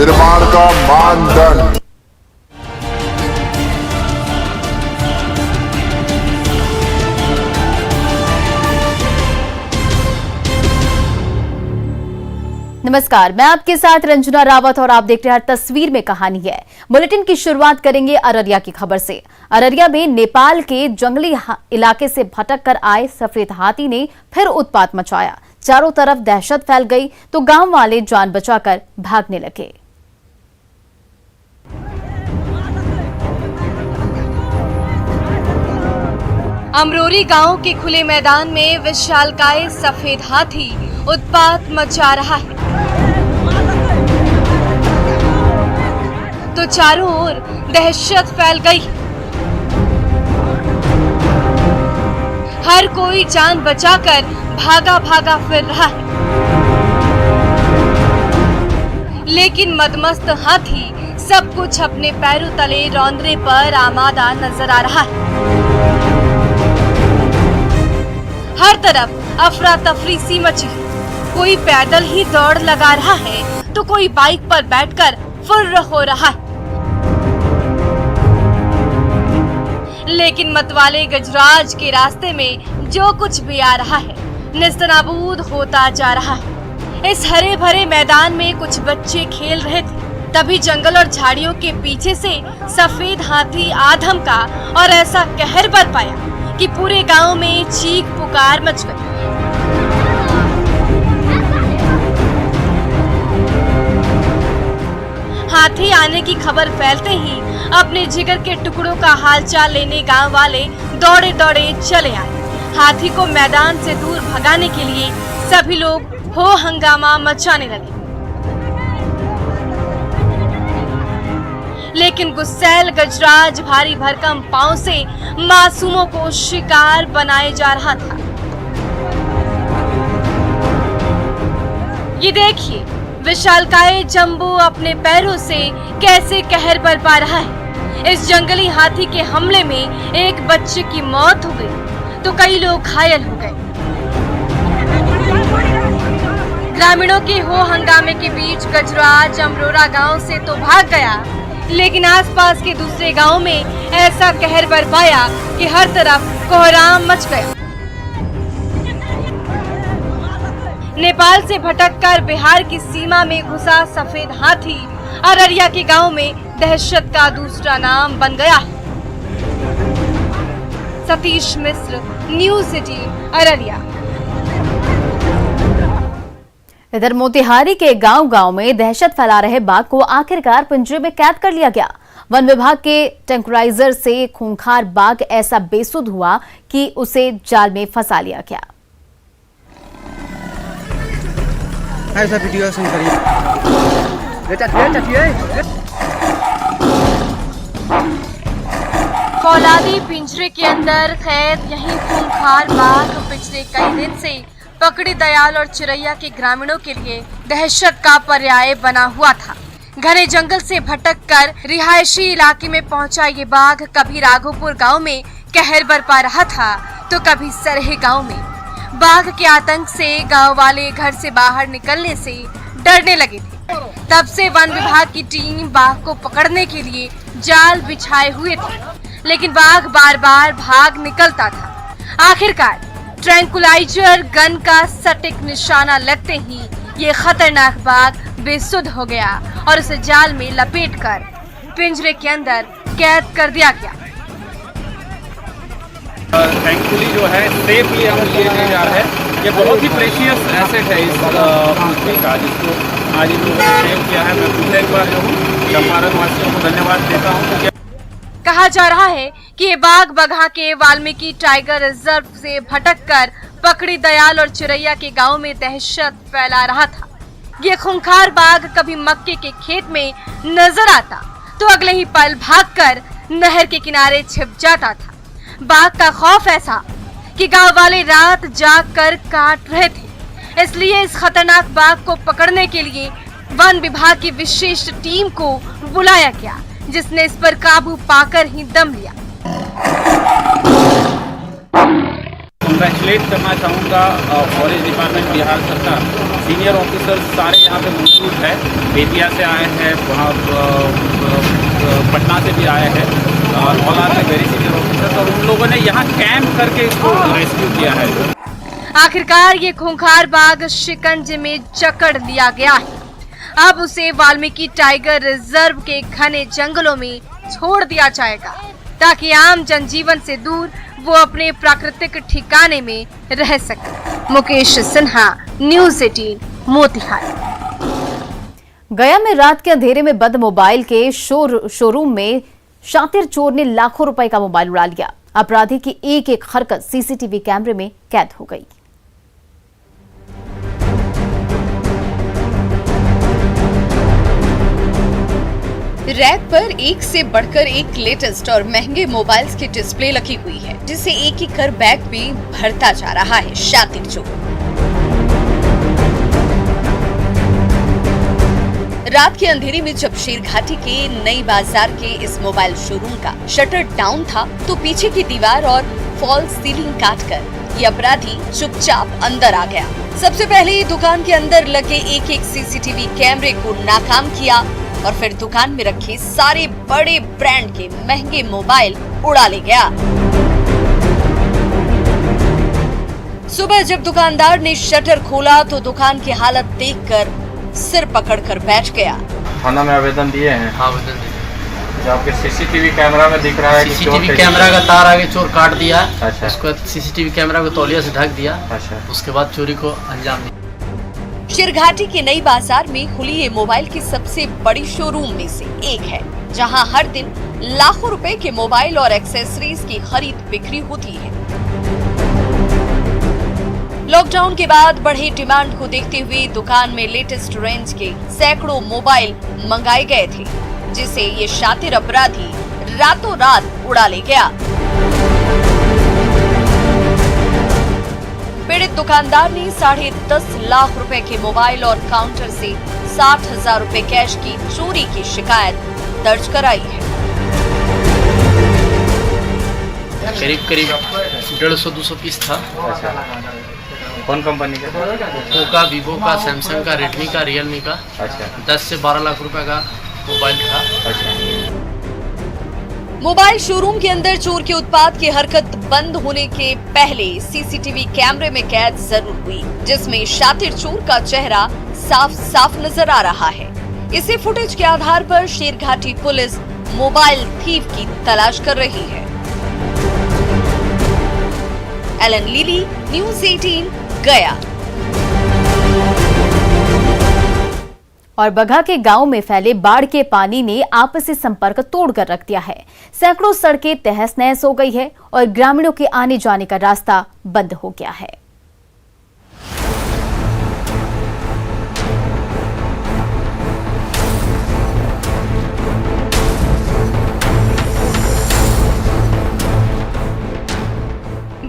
निर्माण का मानदंड। नमस्कार, मैं आपके साथ रंजना रावत और आप देख रहे हैं तस्वीर में कहानी है। बुलेटिन की शुरुआत करेंगे अररिया की खबर से। अररिया में नेपाल के जंगली इलाके से भटक कर आए सफेद हाथी ने फिर उत्पात मचाया। चारों तरफ दहशत फैल गई तो गांव वाले जान बचाकर भागने लगे। अमरोरी गांव के खुले मैदान में विशालकाय सफेद हाथी उत्पात मचा रहा है तो चारों ओर दहशत फैल गई। हर कोई जान बचाकर भागा भागा फिर रहा है, लेकिन मदमस्त हाथी सब कुछ अपने पैरों तले रौंदने पर आमादा नजर आ रहा है। हर तरफ अफरा तफरी सी मची है। कोई पैदल ही दौड़ लगा रहा है तो कोई बाइक पर बैठकर फुर्र हो रहा है। लेकिन मतवाले गजराज के रास्ते में जो कुछ भी आ रहा है नेस्तनाबूद होता जा रहा है। इस हरे भरे मैदान में कुछ बच्चे खेल रहे थे, तभी जंगल और झाड़ियों के पीछे से सफेद हाथी आ धमका और ऐसा कहर बरपाया कि पूरे गांव में चीख पुकार मच गई। हाथी आने की खबर फैलते ही अपने जिगर के टुकड़ों का हालचाल लेने गांव वाले दौड़े दौड़े चले आए। हाथी को मैदान से दूर भगाने के लिए सभी लोग हो हंगामा मचाने लगे, लेकिन गुस्सैल गजराज भारी भरकम पांव से मासूमों को शिकार बनाए जा रहा था। ये देखिए, विशालकाय जंबू अपने पैरों से कैसे कहर बरपा रहा है। इस जंगली हाथी के हमले में एक बच्चे की मौत हो गई तो कई लोग घायल हो गए। ग्रामीणों के हो हंगामे के बीच गजराज अमरोरा गांव से तो भाग गया, लेकिन आसपास के दूसरे गांव में ऐसा कहर बरपाया कि हर तरफ कोहराम मच गया। नेपाल से भटककर बिहार की सीमा में घुसा सफेद हाथी अररिया के गांव में दहशत का दूसरा नाम बन गया है। Satish Mishra, news city, Araria. इधर मोतिहारी के गांव-गांव में दहशत फैला रहे बाघ को आखिरकार पिंजरे में कैद कर लिया गया। वन विभाग के टैंकराइजर से खूंखार बाघ ऐसा बेसुध हुआ कि उसे जाल में फंसा लिया गया। ऐसा वीडियो सुन करिए। फौलादी पिंजरे के अंदर कैद यही खूंखार बाघ पिछले कई दिन से पकड़ी दयाल और चिरैया के ग्रामीणों के लिए दहशत का पर्याय बना हुआ था। घने जंगल से भटककर रिहायशी इलाके में पहुंचा ये बाघ कभी राघोपुर गांव में कहर बरपा रहा था तो कभी सरहे गांव में। बाघ के आतंक से गांव वाले घर से बाहर निकलने से डरने लगे थे। तब से वन विभाग की टीम बाघ को पकड़ने के लिए जाल बिछाए हुए थे, लेकिन बाघ बार बार भाग निकलता था। आखिरकार ट्रैंकुलाइजर गन का सटीक निशाना लगते ही ये खतरनाक बाघ बेसुध हो गया और उसे जाल में लपेटकर पिंजरे के अंदर कैद कर दिया गया। थैंकफुली जो है सेफली हम लिए जा रहा है। ये बहुत ही प्रेशियस एसेट है इस पृथ्वी का, जिसको आज इन्होंने सेव किया है। मैं फिर एक बार जो हूँ चंपारण वासियों को धन्यवाद देता हूँ। कहा जा रहा है कि ये बाघ बगहा के वाल्मीकि टाइगर रिजर्व से भटककर पकड़ी दयाल और चिरैया के गांव में दहशत फैला रहा था। ये खूंखार बाघ कभी मक्के के खेत में नजर आता तो अगले ही पल भागकर नहर के किनारे छिप जाता था। बाघ का खौफ ऐसा कि गांव वाले रात जाग कर काट रहे थे। इसलिए इस खतरनाक बाघ को पकड़ने के लिए वन विभाग की विशेष टीम को बुलाया गया, जिसने इस पर काबू पाकर ही दम लिया। कंग्रेचुलेट करना चाहूँगा फॉरेस्ट डिपार्टमेंट बिहार सरकार, सीनियर ऑफिसर्स सारे यहाँ पे मौजूद है। बेतिया से आए हैं, वहाँ पटना से भी आए हैं, ऑल आर में वेरी सीनियर ऑफिसर्स, और उन लोगों ने यहाँ कैंप करके इसको रेस्क्यू किया है। आखिरकार ये खूंखार बाघ शिकंजे में जकड़ लिया गया है। अब उसे वाल्मीकि टाइगर रिजर्व के घने जंगलों में छोड़ दिया जाएगा ताकि आम जनजीवन से दूर वो अपने प्राकृतिक ठिकाने में रह सके। मुकेश सिन्हा, न्यूज़ 18, मोतिहारी। गया में रात के अंधेरे में बंद मोबाइल के शोरूम में शातिर चोर ने लाखों रुपए का मोबाइल उड़ा लिया। अपराधी की एक एक हरकत सीसीटीवी कैमरे में कैद हो गई। रैक पर एक से बढ़कर एक लेटेस्ट और महंगे मोबाइल्स की डिस्प्ले लगी हुई है, जिसे एक एक कर बैग में भरता जा रहा है शातिर चोर। रात के अंधेरे में जब शेरघाटी के नई बाजार के इस मोबाइल शोरूम का शटर डाउन था, तो पीछे की दीवार और फॉल सीलिंग काटकर ये अपराधी चुपचाप अंदर आ गया। सबसे पहले दुकान के अंदर लगे एक एक सीसीटीवी कैमरे को नाकाम किया और फिर दुकान में रखे सारे बड़े ब्रांड के महंगे मोबाइल उड़ा ले गया। सुबह जब दुकानदार ने शटर खोला तो दुकान की हालत देखकर सिर पकड़कर बैठ गया। थाना में आवेदन दिए हैं? हाँ, आवेदन दिए। जो आपके सीसीटीवी कैमरा में दिख रहा है कि सीसीटीवी कैमरा का तार आगे चोर काट दिया। अच्छा। उसके बाद सीसीटीवी कैमरा को तौलिया से ढक दिया। अच्छा। उसके बाद चोरी को अंजाम दिया। शेरघाटी के नई बाजार में खुली ये मोबाइल की सबसे बड़ी शोरूम में से एक है, जहां हर दिन लाखों रुपए के मोबाइल और एक्सेसरीज की खरीद बिक्री होती है। लॉकडाउन के बाद बढ़े डिमांड को देखते हुए दुकान में लेटेस्ट रेंज के सैकड़ों मोबाइल मंगाए गए थे, जिसे ये शातिर अपराधी रातों रात उड़ा ले गया। पीड़ित दुकानदार ने 10.5 लाख रुपए के मोबाइल और काउंटर से 60,000 रुपए कैश की चोरी की शिकायत दर्ज कराई है। करीब 150-200 पीस था। अच्छा। कौन कंपनी का? ओप्पो का, वीवो का, सैमसंग का, रेडमी का, रियलमी का। अच्छा। 10 से 12 लाख रुपए का मोबाइल था। अच्छा। मोबाइल शोरूम के अंदर चोर के उत्पात की हरकत बंद होने के पहले सीसीटीवी कैमरे में कैद जरूर हुई, जिसमें शातिर चोर का चेहरा साफ साफ नजर आ रहा है। इसी फुटेज के आधार पर शेरघाटी पुलिस मोबाइल थीफ की तलाश कर रही है। एलन लीली, न्यूज़ 18, गया। और बगहा के गांव में फैले बाढ़ के पानी ने आपसी संपर्क तोड़कर रख दिया है। सैकड़ों सड़कें तहस नहस हो गई है और ग्रामीणों के आने जाने का रास्ता बंद हो गया है।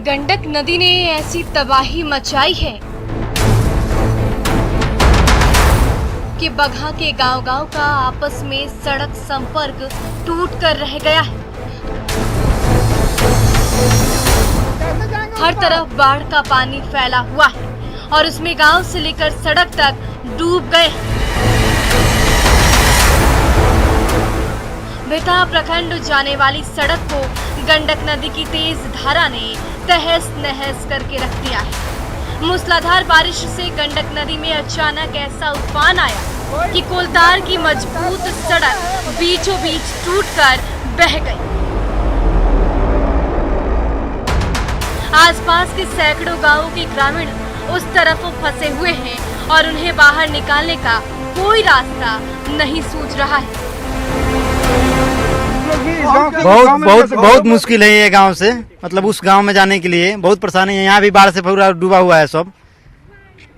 गंडक नदी ने ऐसी तबाही मचाई है कि बगहा के गांव-गांव का आपस में सड़क संपर्क टूट कर रह गया है। हर तरफ बाढ़ का पानी फैला हुआ है और उसमें गांव से लेकर सड़क तक डूब गए हैं। बेता प्रखंड जाने वाली सड़क को गंडक नदी की तेज धारा ने तहस नहस करके रख दिया है। मूसलाधार बारिश से गंडक नदी में अचानक ऐसा उफान आया कि कोलतार की मजबूत सड़क बीचों बीच टूटकर बह गई। आसपास के सैकड़ों गांवों के ग्रामीण उस तरफ फंसे हुए हैं और उन्हें बाहर निकालने का कोई रास्ता नहीं सूझ रहा है। बहुत मुश्किल है ये गांव से, मतलब उस गांव में जाने के लिए बहुत परेशानी है। यहाँ भी बाढ़ से पूरा डूबा हुआ है, सब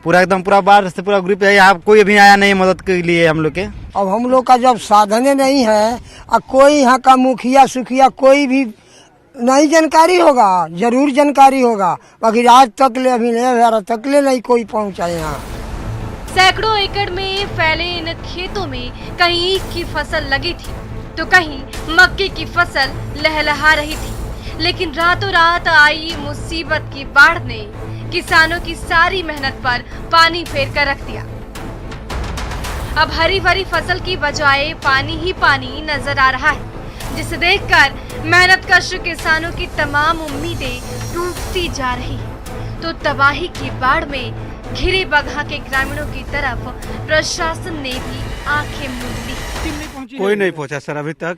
पूरा एकदम पूरा बाढ़ से पूरा ग्रुप है। यहाँ कोई अभी आया नहीं मदद के लिए हम लोग के। अब हम लोग का जब साधने नहीं है और कोई यहाँ का मुखिया सुखिया कोई भी नहीं जानकारी होगा, जरूर जानकारी होगा, बाकी आज तक ले अभी नहीं तक ले नहीं कोई पहुँचा यहाँ। सैकड़ों एकड़ में फैले इन खेतों में कहीं ईख की फसल लगी थी तो कहीं मक्के की फसल लहलहा रही थी। लेकिन रातों रात आई मुसीबत की बाढ़ ने किसानों की सारी मेहनत पर पानी फेर कर रख दिया। अब हरी भरी फसल की बजाय पानी ही पानी नजर आ रहा है, जिसे देखकर मेहनतकश किसानों की तमाम उम्मीदें टूटती जा रही है। तो तबाही की बाढ़ में घिरे बगहा के ग्रामीणों की तरफ प्रशासन ने भी आंखें मूंद ली। कोई नहीं पहुंचा सर अभी तक।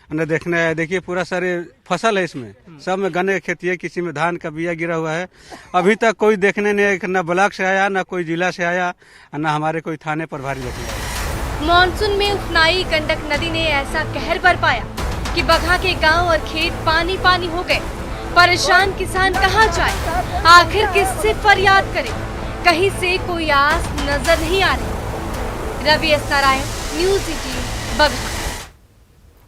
न देखने आया, देखिए पूरा सारे फसल है इसमें, सब में गन्ने की खेती है, किसी में धान का बिया गिरा हुआ है। अभी तक कोई देखने नहीं, न ब्लॉक से आया, न कोई जिला से आया, न हमारे कोई थाने प्रभारी देखने आया। मानसून में उफनाई गंडक नदी ने ऐसा कहर बरपाया कि बगहा के गांव और खेत पानी पानी हो गए। परेशान किसान कहाँ जाए, आखिर किससे फरियाद करे, कहीं से कोई आस नजर नहीं आ रही। Ravi S Narayan, news 18 Bagaha.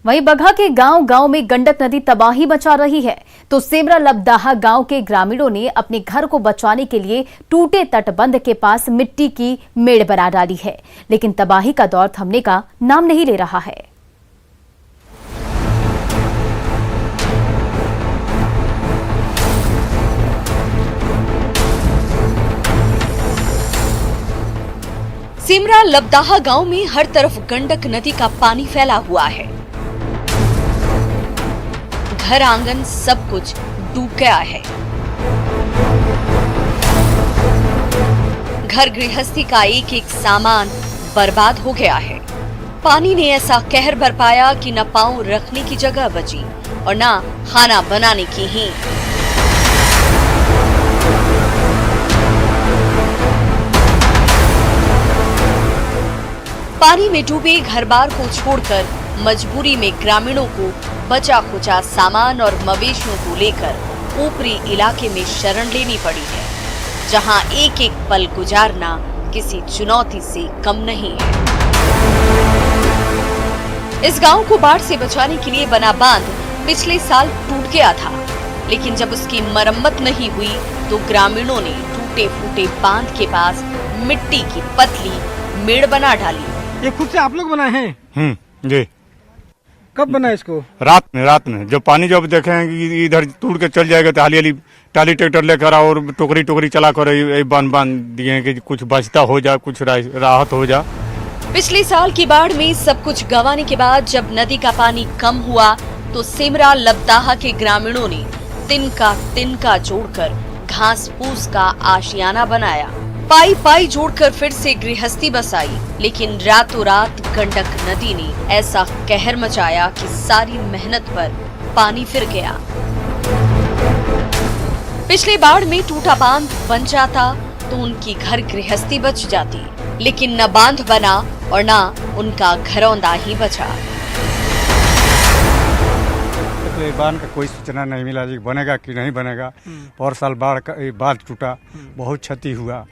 वहीं बगहा के गांव में गंडक नदी तबाही मचा रही है, तो सेमरा लबदाहा गांव के ग्रामीणों ने अपने घर को बचाने के लिए टूटे तटबंध के पास मिट्टी की मेड़ बना डाली है, लेकिन तबाही का दौर थमने का नाम नहीं ले रहा है। सेमरा लबदाहा गांव में हर तरफ गंडक नदी का पानी फैला हुआ है। घर आंगन सब कुछ डूब गया है। घर गृहस्थी का एक एक सामान बर्बाद हो गया है। पानी ने ऐसा कहर बरपाया कि न पांव रखने की जगह बची और न खाना बनाने की ही। पानी में डूबे घर-बार को छोड़कर मजबूरी में ग्रामीणों को बचा खुचा सामान और मवेशियों को लेकर ऊपरी इलाके में शरण लेनी पड़ी है, जहां एक एक पल गुजारना किसी चुनौती से कम नहीं है। इस गांव को बाढ़ से बचाने के लिए बना बांध पिछले साल टूट गया था, लेकिन जब उसकी मरम्मत नहीं हुई तो ग्रामीणों ने टूटे फूटे बांध के पास मिट्टी की पतली मेड़ बना डाली। ये खुद से आप लोग बनाए हैं? जी। कब बना इसको? रात में जब पानी जब देखें कि इधर टूट के चल जाएगा तो हाली टाली ट्रैक्टर लेकर और टोकरी चला कर बांध दिए कि कुछ बचता हो जाए, कुछ राहत हो जाए। पिछले साल की बाढ़ में सब कुछ गंवाने के बाद जब नदी का पानी कम हुआ तो सेमरा लबदाहा के ग्रामीणों ने तिनका जोड़कर घास फूस का आशियाना बनाया। पाई जोड़कर फिर से गृहस्थी बसाई, लेकिन रातों रात गंडक नदी ने ऐसा कहर मचाया कि सारी मेहनत पर पानी फिर गया। पिछले बाढ़ में टूटा बांध बन जाता तो उनकी घर गृहस्थी बच जाती, लेकिन न बांध बना और न उनका घरौंदा ही बचा। बांध का कोई सूचना नहीं मिला जी बनेगा कि नहीं बनेगा। और साल बाढ़ टूटा, बहुत क्षति हुआ,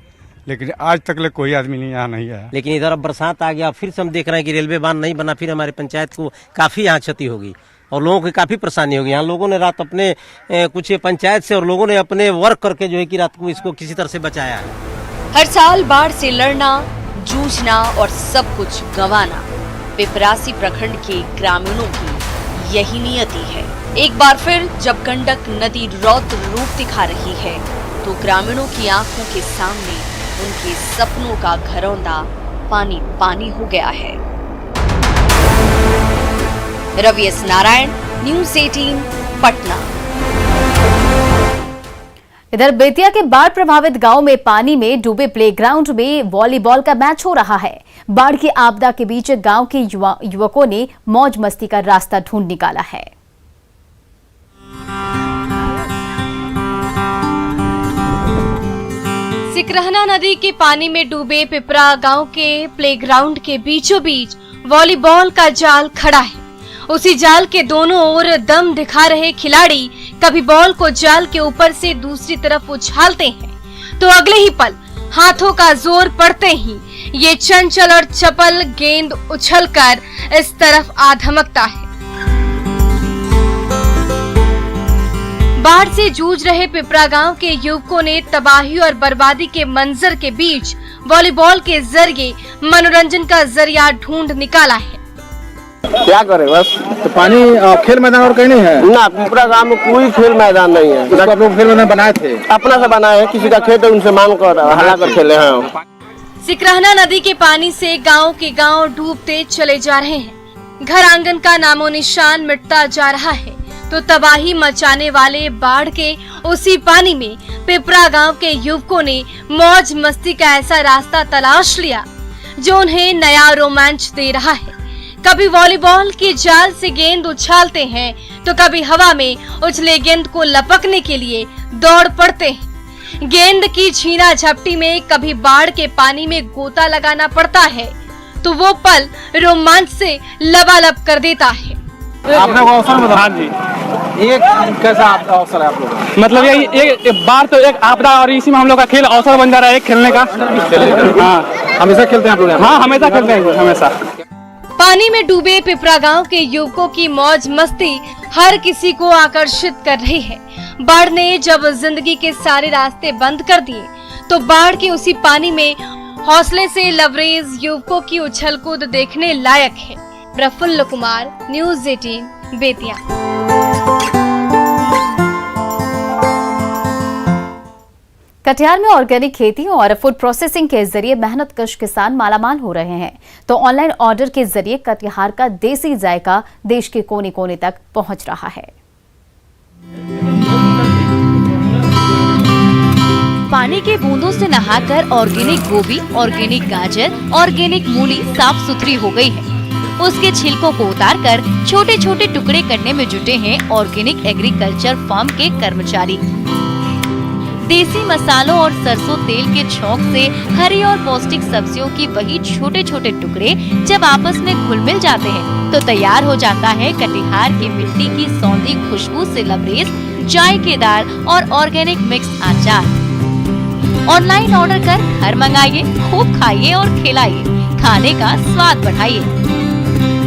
लेकिन आज तक ले कोई आदमी नहीं यहाँ नहीं आया। लेकिन इधर अब बरसात आ गया, फिर से हम देख रहे हैं कि रेलवे बांध नहीं बना, फिर हमारे पंचायत को काफी यहाँ क्षति होगी और लोगों की काफी परेशानी होगी। यहाँ लोगों ने रात अपने कुछ पंचायत से और लोगों ने अपने वर्क करके जो है कि रात को इसको किसी तरह से बचाया है। हर साल बाढ़ से लड़ना, जूझना और सब कुछ गंवाना पिपरासी प्रखंड के ग्रामीणों की यही नियति है। एक बार फिर जब गंडक नदी रौद्र रूप दिखा रही है तो ग्रामीणों की आंखों के सामने उनके सपनों का घरौंदा पानी पानी हो गया है। Ravi S Narayan, news 18 Patna. इधर बेतिया के बाढ़ प्रभावित गांव में पानी में डूबे प्लेग्राउंड में वॉलीबॉल का मैच हो रहा है। बाढ़ की आपदा के बीच गांव के युवकों ने मौज मस्ती का रास्ता ढूंढ निकाला है। सिकरहना नदी के पानी में डूबे पिपरा गांव के प्लेग्राउंड के बीचों बीच वॉलीबॉल का जाल खड़ा है। उसी जाल के दोनों ओर दम दिखा रहे खिलाड़ी कभी बॉल को जाल के ऊपर से दूसरी तरफ उछालते हैं तो अगले ही पल हाथों का जोर पड़ते ही ये चंचल और चपल गेंद उछलकर इस तरफ आ धमकता है। बाढ़ से जूझ रहे पिपरा गांव के युवकों ने तबाही और बर्बादी के मंजर के बीच वॉलीबॉल के जरिए मनोरंजन का जरिया ढूंढ निकाला है। क्या करे बस। तो पानी खेल मैदान और कहीं नहीं है ना, पिपरा गाँव में कोई खेल मैदान नहीं है। तो आप लोग खेल मैदान बनाए थे? अपना से बनाए हैं, किसी का खेत है उनसे मांग कर हला कर खेले हैं। सिकरहना नदी के पानी से गांव के गांव डूबते चले जा रहे हैं। घर आंगन का नामो निशान मिटता जा रहा है तो तबाही मचाने वाले बाढ़ के उसी पानी में पिपरा गांव के युवकों ने मौज मस्ती का ऐसा रास्ता तलाश लिया जो उन्हें नया रोमांच दे रहा है। कभी वॉलीबॉल की जाल से गेंद उछालते हैं तो कभी हवा में उछले गेंद को लपकने के लिए दौड़ पड़ते हैं। गेंद की छीना झपटी में कभी बाढ़ के पानी में गोता लगाना पड़ता है तो वो पल रोमांच से लबालब कर देता है। आपने वो अवसर में? हाँ जी। ये कैसा अवसर है आप लोगों का? मतलब ये बार तो एक आपदा और इसी में हम लोग का खेल अवसर बन जा रहा है खेलने का। हाँ, हमेशा खेलते हैं आप लोग? हाँ, हमेशा खेलते हैं, हमेशा। पानी में डूबे पिपरा गांव के युवकों की मौज मस्ती हर किसी को आकर्षित कर रही है। बाढ़ ने जब जिंदगी के सारे रास्ते बंद कर दिए तो बाढ़ के उसी पानी में हौसले से लबरेज युवकों की उछल कूद देखने लायक है। प्रफुल्ल कुमार, न्यूज़ 18 बेतिया। कटिहार में ऑर्गेनिक खेती और फूड प्रोसेसिंग के जरिए मेहनतकश किसान मालामाल हो रहे हैं तो ऑनलाइन ऑर्डर के जरिए कटिहार का देसी जायका देश के कोने कोने तक पहुंच रहा है। पानी के बूंदों से नहाकर ऑर्गेनिक गोभी, ऑर्गेनिक गाजर, ऑर्गेनिक मूली साफ सुथरी हो गई है। उसके छिलकों को उतारकर छोटे छोटे टुकड़े करने में जुटे हैं ऑर्गेनिक एग्रीकल्चर फार्म के कर्मचारी। देसी मसालों और सरसों तेल के छौंक से हरी और पौष्टिक सब्जियों की वही छोटे छोटे टुकड़े जब आपस में घुल मिल जाते हैं तो तैयार हो जाता है कटिहार की मिट्टी की सौंधी खुशबू से लबरेज जायकेदार और ऑर्गेनिक मिक्स अचार। ऑनलाइन ऑर्डर कर घर मंगाइए, खूब खाइए और खिलाइए, खाने का स्वाद बढ़ाइए।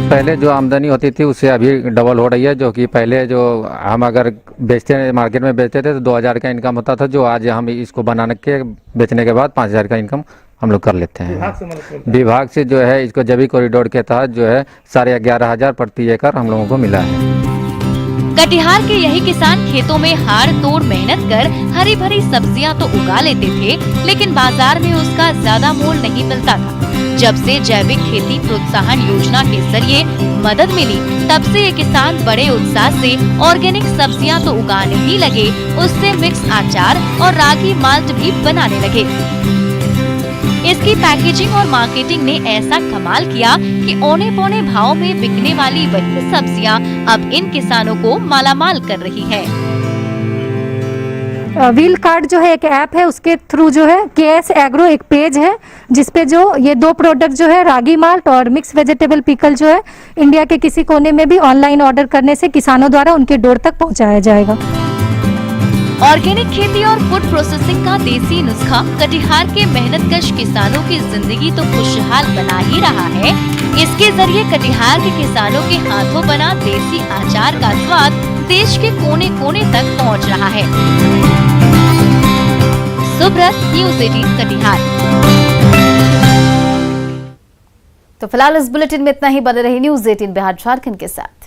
पहले जो आमदनी होती थी उससे अभी डबल हो रही है। जो कि पहले जो हम अगर बेचते मार्केट में बेचते थे तो 2000 का इनकम होता था, जो आज हम इसको बनाने के बेचने के बाद 5000 का इनकम हम लोग कर लेते हैं। विभाग से जो है इसको जैविक कॉरिडोर के तहत जो है 11,500 प्रति एकड़ हम लोगों को मिला है। कटिहार के यही किसान खेतों में हाड़ तोड़ मेहनत कर हरी भरी सब्जियां तो उगा लेते थे लेकिन बाजार में उसका ज्यादा मोल नहीं मिलता था। जब से जैविक खेती प्रोत्साहन योजना के जरिए मदद मिली तब से ये किसान बड़े उत्साह से ऑर्गेनिक सब्जियां तो उगाने ही लगे, उससे मिक्स अचार और रागी माल्ट भी बनाने लगे। इसकी पैकेजिंग और मार्केटिंग ने ऐसा कमाल किया कि औने पौने भाव में बिकने वाली वही सब्जियां अब इन किसानों को मालामाल कर रही है। व्हील कार्ड जो है एक ऐप है, उसके थ्रू जो है केएस एग्रो एक पेज है जिसपे जो ये 2 प्रोडक्ट जो है रागी माल्ट और मिक्स वेजिटेबल पिकल जो है इंडिया के किसी कोने में भी ऑनलाइन ऑर्डर करने से किसानों द्वारा उनके डोर तक पहुंचाया जाएगा। ऑर्गेनिक खेती और फूड प्रोसेसिंग का देसी नुस्खा कटिहार के मेहनतकश किसानों की जिंदगी तो खुशहाल बना ही रहा है। इसके जरिए कटिहार के किसानों के हाथों बना देसी अचार का स्वाद देश के कोने कोने तक पहुंच रहा है। सुब्रत, न्यूज़ 18 कटिहार। तो फिलहाल इस बुलेटिन में इतना ही। बने रही न्यूज़ 18 बिहार झारखंड के साथ।